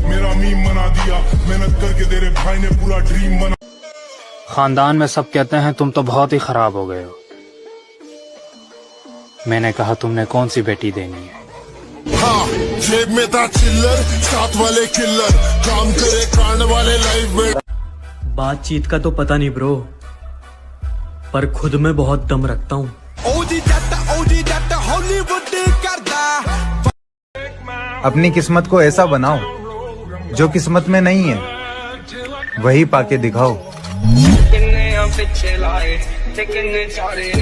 मेरा मीम बना दिया, मेहनत करके तेरे भाई ने पूरा ड्रीम बना। खानदान में सब कहते हैं तुम तो बहुत ही खराब हो गए हो। मैंने कहा तुमने कौन सी बेटी देनी है। हाँ, जेब में था चिल्लर, साथ वाले किल्लर, काम करे कांड वाले लाइफ में। बातचीत का तो पता नहीं ब्रो, पर खुद में बहुत दम रखता हूँ। अपनी किस्मत को ऐसा बनाओ जो किस्मत में नहीं है, वही पाके दिखाओ।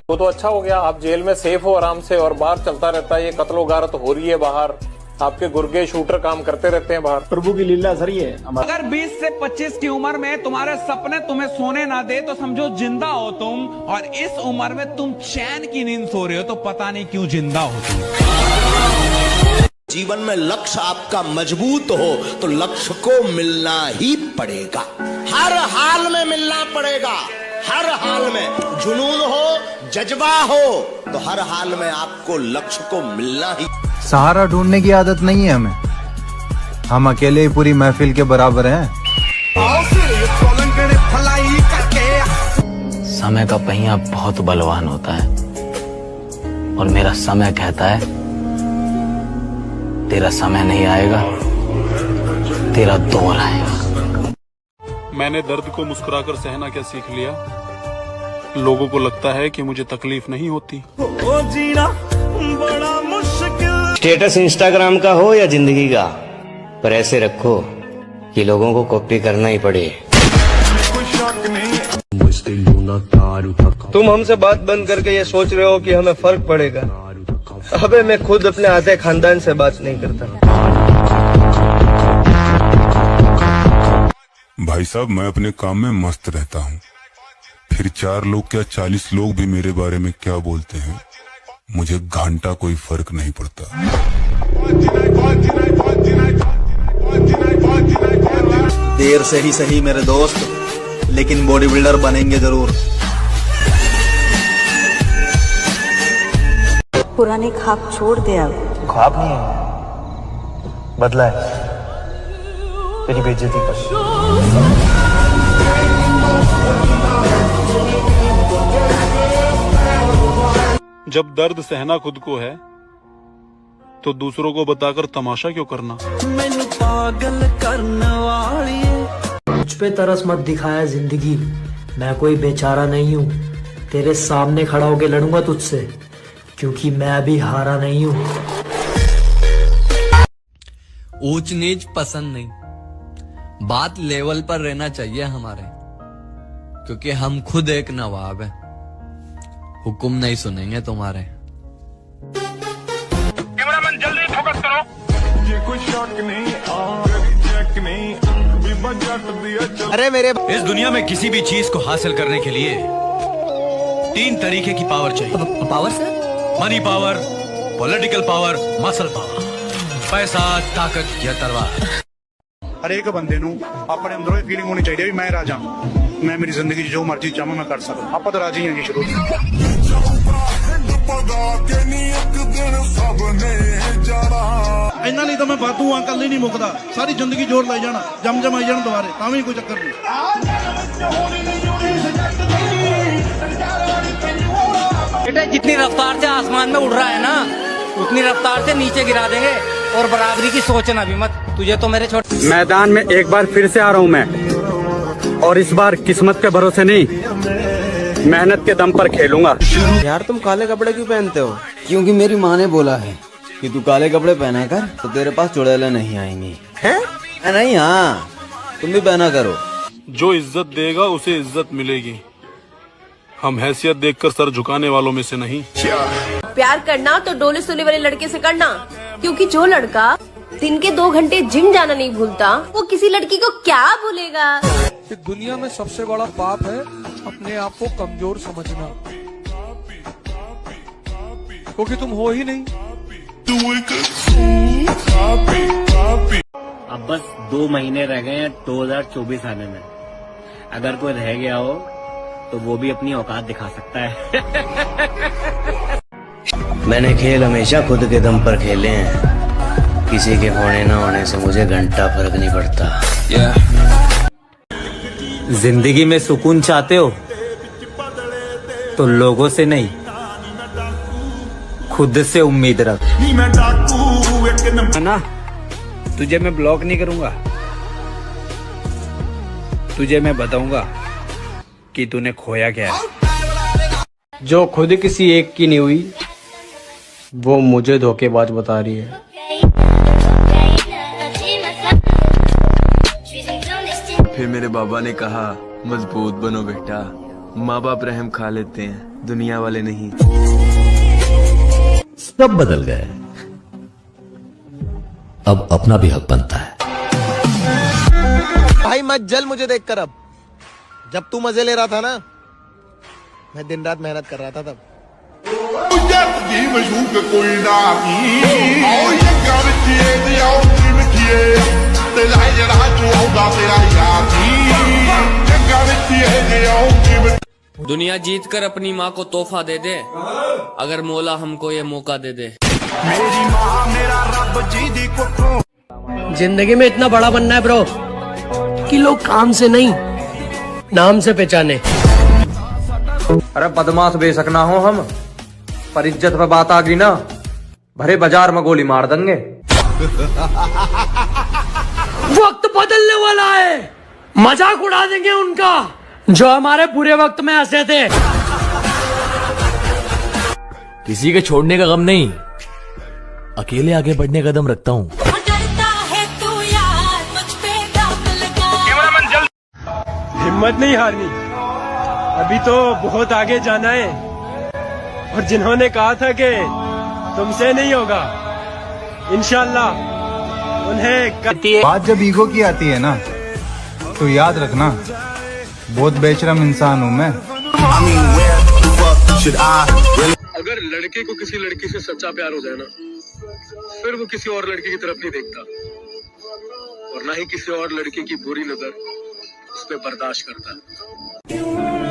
वो तो अच्छा हो गया, आप जेल में सेफ हो आराम से, और बाहर चलता रहता है ये कत्लो गारत हो रही है बाहर, आपके गुर्गे शूटर काम करते रहते हैं बाहर। प्रभु की लीला सर ये। अगर 20 से 25 की उम्र में तुम्हारे सपने तुम्हें सोने ना दे तो समझो जिंदा हो तुम, और इस उम्र में तुम चैन की नींद सो रहे हो तो पता नहीं क्यों जिंदा हो तुम। जीवन में लक्ष्य आपका मजबूत हो तो लक्ष्य को मिलना ही पड़ेगा, हर हाल में मिलना पड़ेगा, हर हाल में। जुनून हो, जज्बा हो, तो हर हाल में आपको लक्ष्य को मिलना ही। सहारा ढूंढने की आदत नहीं है हमें, हम अकेले ही पूरी महफिल के बराबर हैं। समय का पहिया बहुत बलवान होता है, और मेरा समय कहता है तेरा समय नहीं आएगा, तेरा दौर आएगा। मैंने दर्द को मुस्कुराकर सहना क्या सीख लिया। लोगों को लगता है कि मुझे तकलीफ नहीं होती। जीना बड़ा मुश्किल। स्टेटस इंस्टाग्राम का हो या जिंदगी का, पर ऐसे रखो कि लोगों को कॉपी करना ही पड़े। तुम हमसे बात बंद करके ये सोच रहे हो कि हमें फर्क पड़ेगा। अबे मैं खुद अपने आधे खानदान से बात नहीं करता। भाई साहब, मैं अपने काम में मस्त रहता हूँ, फिर 4 लोग क्या 40 लोग भी मेरे बारे में क्या बोलते हैं, मुझे घंटा कोई फर्क नहीं पड़ता। देर से ही सही मेरे दोस्त, लेकिन बॉडी बिल्डर बनेंगे जरूर। पुराने ख्वाब छोड़ दे अब। ख्वाब नहीं है, बदला है। तेरी बेइज्जती कर। जब दर्द सहना खुद को है तो दूसरों को बताकर तमाशा क्यों करना। मैनू पागल करने वाली मुझ पे तरस मत दिखाया जिंदगी, मैं कोई बेचारा नहीं हूँ। तेरे सामने खड़ा होके लड़ूंगा तुझसे, क्योंकि मैं भी हारा नहीं हूँ। ऊंच नीच पसंद नहीं, बात लेवल पर रहना चाहिए हमारे, क्योंकि हम खुद एक नवाब हैं, हुक्म नहीं सुनेंगे तुम्हारे। कैमरामैन जल्दी फोकस करो। ये कोई शक नहीं, चेक नहीं, अरे मेरे इस दुनिया में किसी भी चीज को हासिल करने के लिए 3 तरीके की पावर चाहिए। पावर से money power, political power, muscle power, पैसा, ताकत या तलवार। हर एक बंदे नू अपने अंदरों ये फीलिंग होनी चाहिए भी मैं राजा, मैं मेरी जिंदगी जो मर्जी चाहूं मैं कर सकता। आप तो राजी हैं शुरू। इन्ना नहीं तो मैं बातू हाँ, कल ही नहीं मुकदा, सारी जिंदगी जोर लाई जाना, जम आई जाना दोबारे, तावी कोई चक्कर नहीं। बेटा जितनी रफ्तार से आसमान में उड़ रहा है ना, उतनी रफ्तार से नीचे गिरा देंगे, और बराबरी की सोचना भी मत। तुझे तो मेरे छोटे मैदान में एक बार फिर से आ रहा हूँ मैं, और इस बार किस्मत के भरोसे नहीं, मेहनत के दम पर खेलूंगा। यार तुम काले कपड़े क्यों पहनते हो? क्योंकि मेरी माँ ने बोला है कि तू काले कपड़े पहना कर तो तेरे पास चुड़ैलें नहीं आएंगी। हैं? नहीं, हाँ तुम भी पहना करो। जो इज्जत देगा उसे इज्जत मिलेगी, हम हैसियत देखकर सर झुकाने वालों में से नहीं। प्यार करना तो डोले सोले वाले लड़के से करना, क्योंकि जो लड़का दिन के 2 घंटे जिम जाना नहीं भूलता, वो किसी लड़की को क्या भूलेगा। दुनिया में सबसे बड़ा पाप है अपने आप को कमजोर समझना, क्योंकि तुम हो ही नहीं। अब बस 2 महीने रह गए हैं 2024 आने में, अगर कोई रह गया हो तो वो भी अपनी औकात दिखा सकता है। मैंने खेल हमेशा खुद के दम पर खेले हैं, किसी के होने ना होने से मुझे घंटा फर्क नहीं पड़ता। जिंदगी में सुकून चाहते हो तो लोगों से नहीं, खुद से उम्मीद रख। ना तुझे मैं ब्लॉक नहीं करूंगा, तुझे मैं बताऊंगा कि तूने खोया क्या है। जो खुद किसी एक की नहीं हुई वो मुझे धोखेबाज बता रही है। फिर मेरे बाबा ने कहा मजबूत बनो बेटा, माँ बाप रहम खा लेते हैं, दुनिया वाले नहीं। सब बदल गए, अब अपना भी हक बनता है। भाई मत जल मुझे देखकर अब, जब तू मजे ले रहा था ना, मैं दिन रात मेहनत कर रहा था तब। दुनिया जीत कर अपनी माँ को तोहफा दे दे, अगर मौला हमको ये मौका दे दे। जिंदगी में इतना बड़ा बनना है ब्रो कि लोग काम से नहीं नाम से पहचाने। अरे बदमाश बेशक ना हो हम, पर इज्जत पे बात आ गई ना, भरे बाजार में गोली मार देंगे। वक्त बदलने वाला है, मजाक उड़ा देंगे उनका जो हमारे बुरे वक्त में हंसे थे। किसी के छोड़ने का गम नहीं, अकेले आगे बढ़ने का दम रखता हूँ। हिम्मत नहीं हारनी, अभी तो बहुत आगे जाना है। और जिन्होंने कहा था कि तुमसे नहीं होगा, इंशाल्लाह उन्हें। बात जब ईगो की आती है ना, तो याद रखना बहुत बेशरम इंसान हूँ मैं। अगर लड़के को किसी लड़की से सच्चा प्यार हो जाए ना, फिर वो किसी और लड़की की तरफ नहीं देखता, और ना ही किसी और लड़की की बुरी नजर उस पे बर्दाश्त करता है।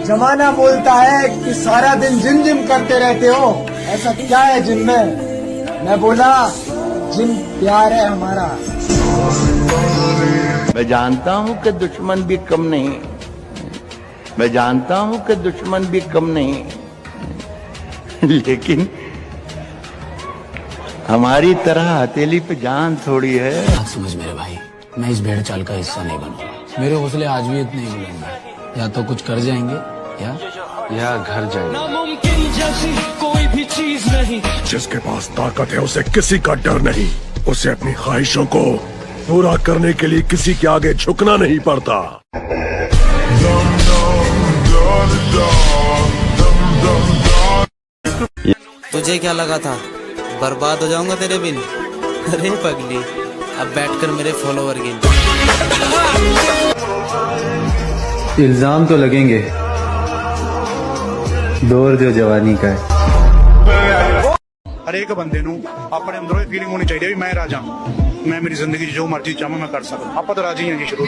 जमाना बोलता है कि सारा दिन जिम जिम करते रहते हो, ऐसा क्या है जिम में? मैं बोला जिम प्यार है हमारा। मैं जानता हूँ कि दुश्मन भी कम नहीं, मैं जानता हूँ कि दुश्मन भी कम नहीं, लेकिन हमारी तरह हथेली पे जान थोड़ी है। बात समझ मेरे भाई, मैं इस भेड़ चाल का हिस्सा नहीं बनूंगा। मेरे हौसले आज भी इतने ही बुलंद, या तो कुछ कर जाएंगे या घर जाएंगे। नामुमकिन जैसी कोई भी चीज नहीं। जिसके पास ताकत है उसे किसी का डर नहीं, उसे अपनी ख्वाहिशों को पूरा करने के लिए किसी के आगे झुकना नहीं पड़ता। तुझे क्या लगा था बर्बाद हो जाऊंगा तेरे बिन? अरे पगली, अब बैठकर मेरे फॉलोवर गिन। इल्जाम तो लगेंगे, दौर जो जवानी का है। हर एक बंदे नू अपने अंदरों एक फीलिंग होनी चाहिए भी मैं राजा, मैं मेरी जिंदगी जो मर्जी चाहूं मैं कर सकता। आप तो राजी हैं जी शुरू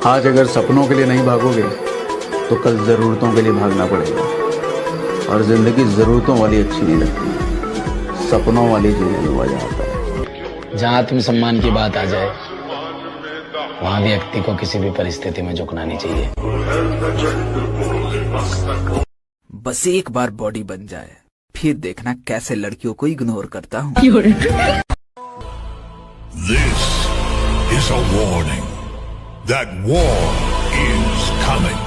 आज अगर सपनों के लिए नहीं भागोगे तो कल जरूरतों के लिए भागना पड़ेगा, और जिंदगी जरूरतों वाली अच्छी नहीं लगती, सपनों वाली जिंदगी मजा आता है। जहाँ तुम सम्मान की बात आ जाए, वहाँ व्यक्ति को किसी भी परिस्थिति में झुकना नहीं चाहिए। बस एक बार बॉडी बन जाए, फिर देखना कैसे लड़कियों को इग्नोर करता हूँ। This is a warning that war is coming.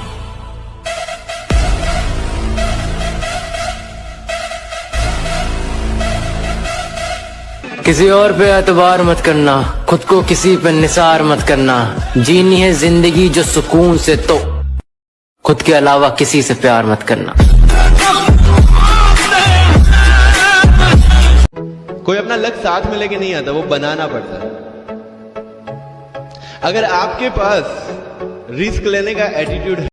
किसी और पे एतबार मत करना, खुद को किसी पे निसार मत करना। जीनी है जिंदगी जो सुकून से, तो खुद के अलावा किसी से प्यार मत करना। कोई अपना लक्ष्य साथ में लेके नहीं आता, वो बनाना पड़ता है। अगर आपके पास रिस्क लेने का एटीट्यूड है